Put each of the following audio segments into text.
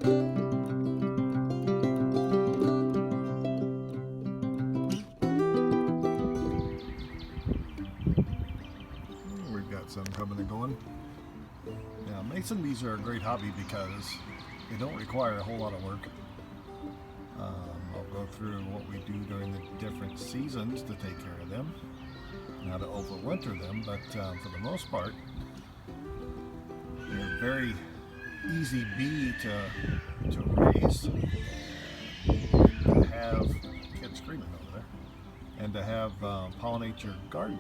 We've got some coming and going. Now, mason bees are a great hobby because they don't require a whole lot of work. I'll go through what we do during the different seasons to take care of them, and how to overwinter them, but for the most part, they're a very easy bee to raise, to have kids screaming over there, and to have pollinate your garden.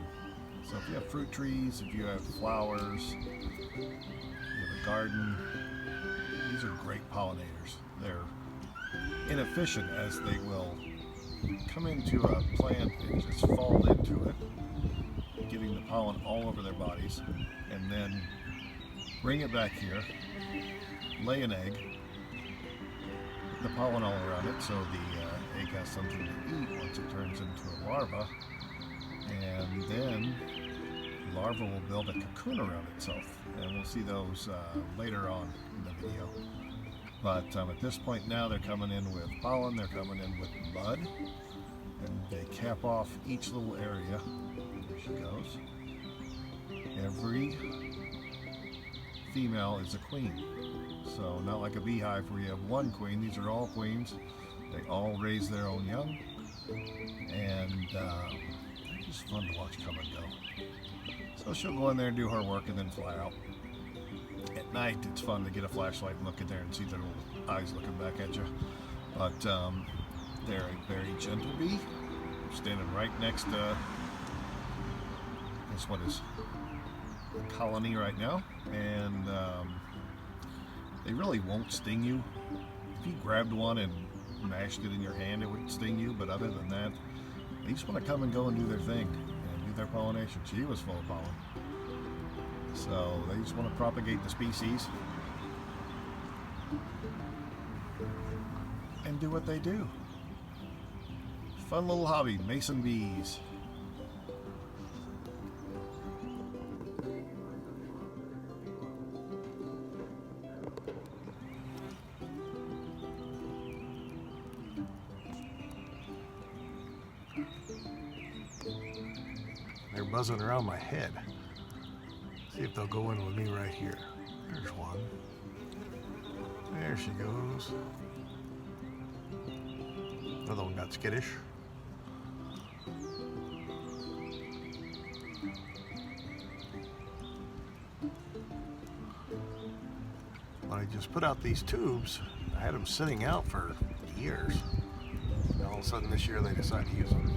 So if you have fruit trees, if you have flowers, you have a garden, these are great pollinators. They're inefficient as they will come into a plant and just fall into it, getting the pollen all over their bodies, and then bring it back here, lay an egg, the pollen all around it so the egg has something to eat once it turns into a larva, and then the larva will build a cocoon around itself, and we'll see those later on in the video. But at this point now they're coming in with pollen, they're coming in with bud, and they cap off each little area. There she goes. Every female is a queen. So not like a beehive where you have one queen, these are all queens. They all raise their own young, and they're just fun to watch come and go. So she'll go in there and do her work and then fly out. At night, it's fun to get a flashlight and look in there and see their little eyes looking back at you. But they're a very gentle bee. I'm standing right next to this one is a colony right now, and they really won't sting you. If you grabbed one and mashed it in your hand, it would sting you. But other than that, they just want to come and go and do their thing and do their pollination. She was full of pollen. So they just want to propagate the species and do what they do. Fun little hobby, mason bees. They're buzzing around my head. See if they'll go in with me right here. There's one. There she goes. Another one got skittish. When I just put out these tubes, I had them sitting out for years. And all of a sudden this year they decided to use them.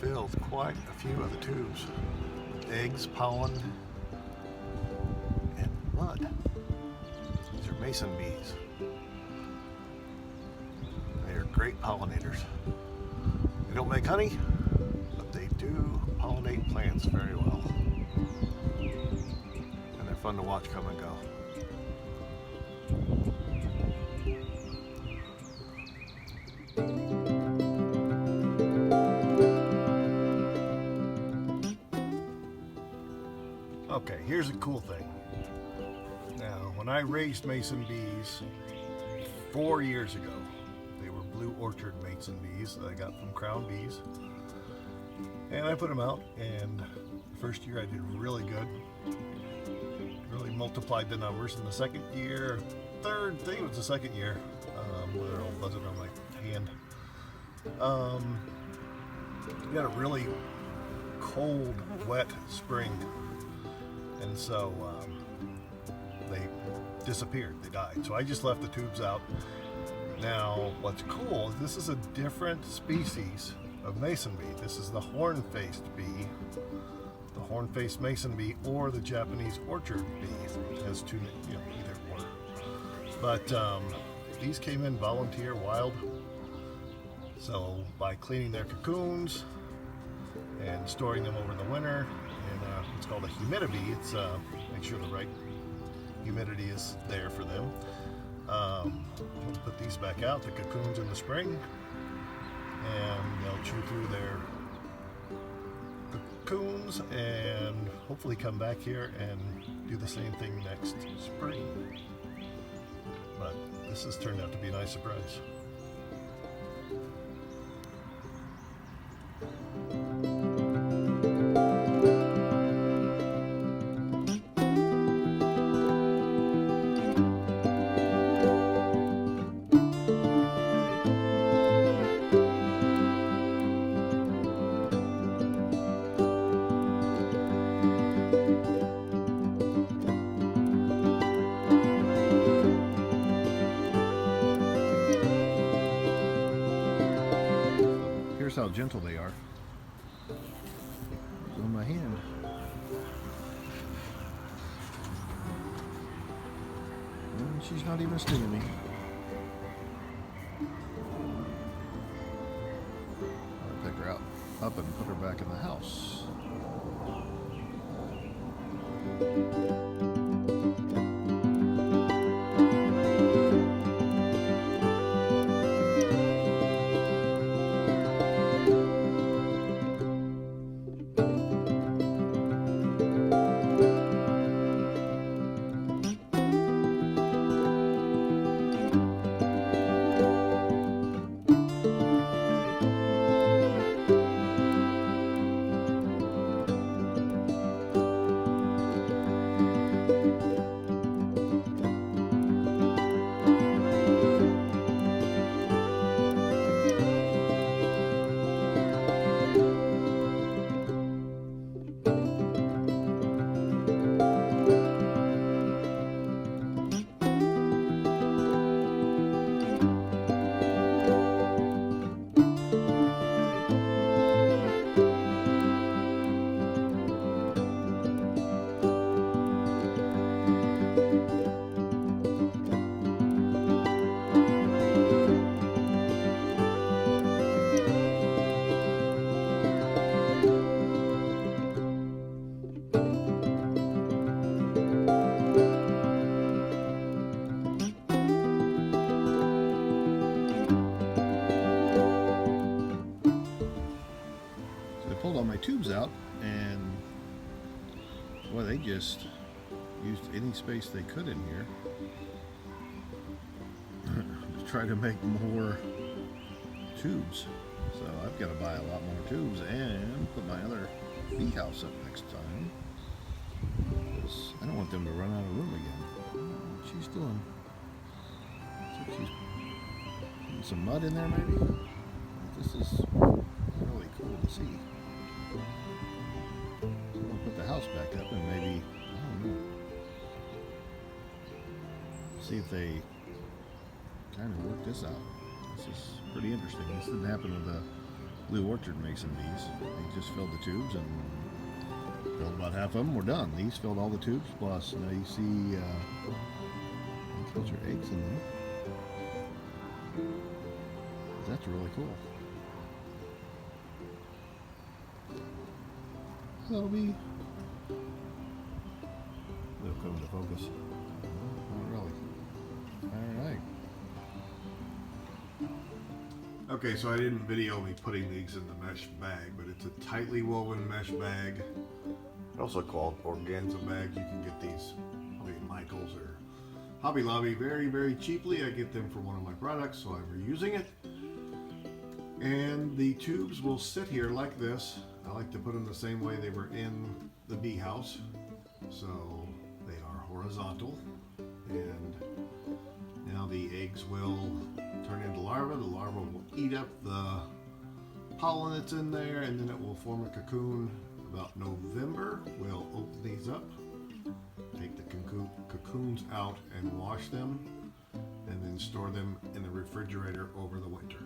Filled quite a few of the tubes with eggs, pollen, and mud. These are mason bees. They are great pollinators. They don't make honey, but they do pollinate plants very well. And they're fun to watch come and go. Okay, here's a cool thing. Now, when I raised mason bees 4 years ago, they were blue orchard mason bees that I got from Crown Bees. And I put them out, and the first year I did really good. Really multiplied the numbers. In the second year, I think it was the second year, where they're all buzzing on my hand. We got a really cold, wet spring. And so they disappeared, they died. So I just left the tubes out. Now, what's cool is this is a different species of mason bee. This is the horn-faced bee, the horn-faced mason bee, or the Japanese orchard bee. It has two, either or. But these came in volunteer wild. So by cleaning their cocoons and storing them over the winter, it's called a humidibee. It's make sure the right humidity is there for them. Let's put these back out, the cocoons in the spring, and they'll chew through their cocoons and hopefully come back here and do the same thing next spring. But this has turned out to be a nice surprise. Here's how gentle they are. It's on my hand. And she's not even stinging me. I'll pick her up and put her back in the house. Pulled all my tubes out, and boy, they just used any space they could in here to try to make more tubes. So I've got to buy a lot more tubes and put my other bee house up next time, because I don't want them to run out of room again. What's she's doing? Looks like she's putting some mud in there, maybe. This is really cool to see. So we'll put the house back up and maybe, I don't know, see if they kind of work this out. This is pretty interesting. This didn't happen with the Blue Orchard Mason bees. They just filled the tubes and filled about half of them. We're done. These filled all the tubes, plus now you see those are eggs in them. That's really cool. That'll be. They'll come into focus. Not really. Alright. Okay, so I didn't video me putting these in the mesh bag, but it's a tightly woven mesh bag. Also called organza bags. You can get these probably at Michael's or Hobby Lobby very, very cheaply. I get them for one of my products, so I'm reusing it. And the tubes will sit here like this. I like to put them the same way they were in the bee house. So they are horizontal. And now the eggs will turn into larvae. The larvae will eat up the pollen that's in there, and then it will form a cocoon. About November, we'll open these up, take the cocoons out and wash them, and then store them in the refrigerator over the winter.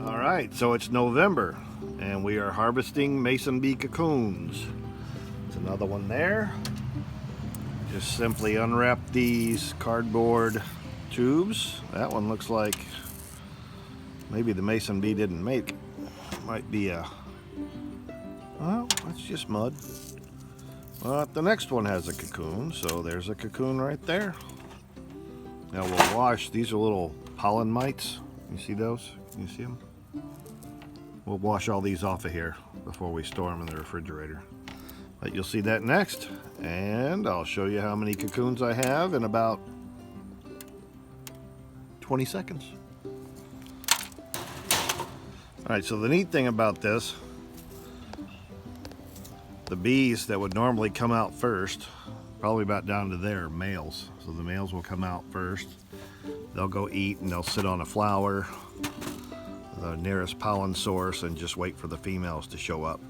Alright, so it's November and we are harvesting mason bee cocoons. There's another one there. Just simply unwrap these cardboard tubes. That one looks like maybe the mason bee didn't make it. Might be a, well, that's just mud. But the next one has a cocoon, so there's a cocoon right there. Now we'll wash, these are little pollen mites. You see those? Can you see them? We'll wash all these off of here before we store them in the refrigerator. But you'll see that next, and I'll show you how many cocoons I have in about 20 seconds. Alright, so the neat thing about this, the bees that would normally come out first, probably about down to there, males. So the males will come out first. They'll go eat and they'll sit on a flower, the nearest pollen source, and just wait for the females to show up.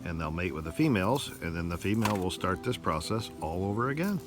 And they'll mate with the females, and then the female will start this process all over again.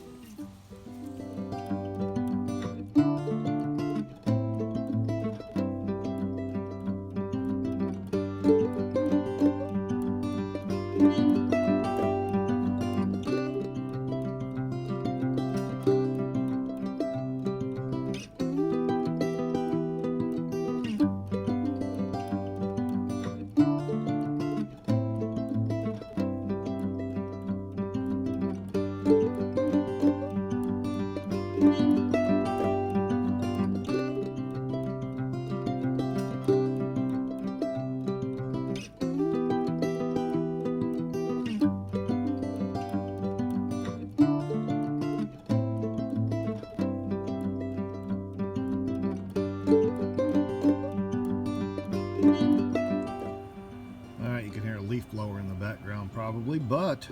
Alright, you can hear a leaf blower in the background probably, but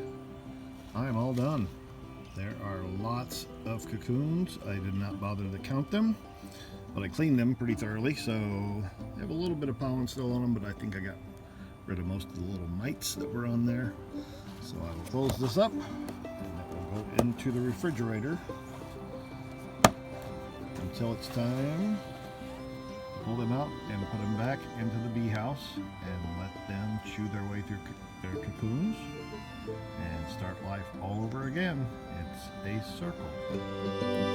I'm all done. There are lots of cocoons. I did not bother to count them, but I cleaned them pretty thoroughly, so I have a little bit of pollen still on them, but I think I got rid of most of the little mites that were on there. So I will close this up, and it will go into the refrigerator until it's time to pull them out and put them back into the bee house and let them chew their way through their cocoons and start life all over again. It's a circle.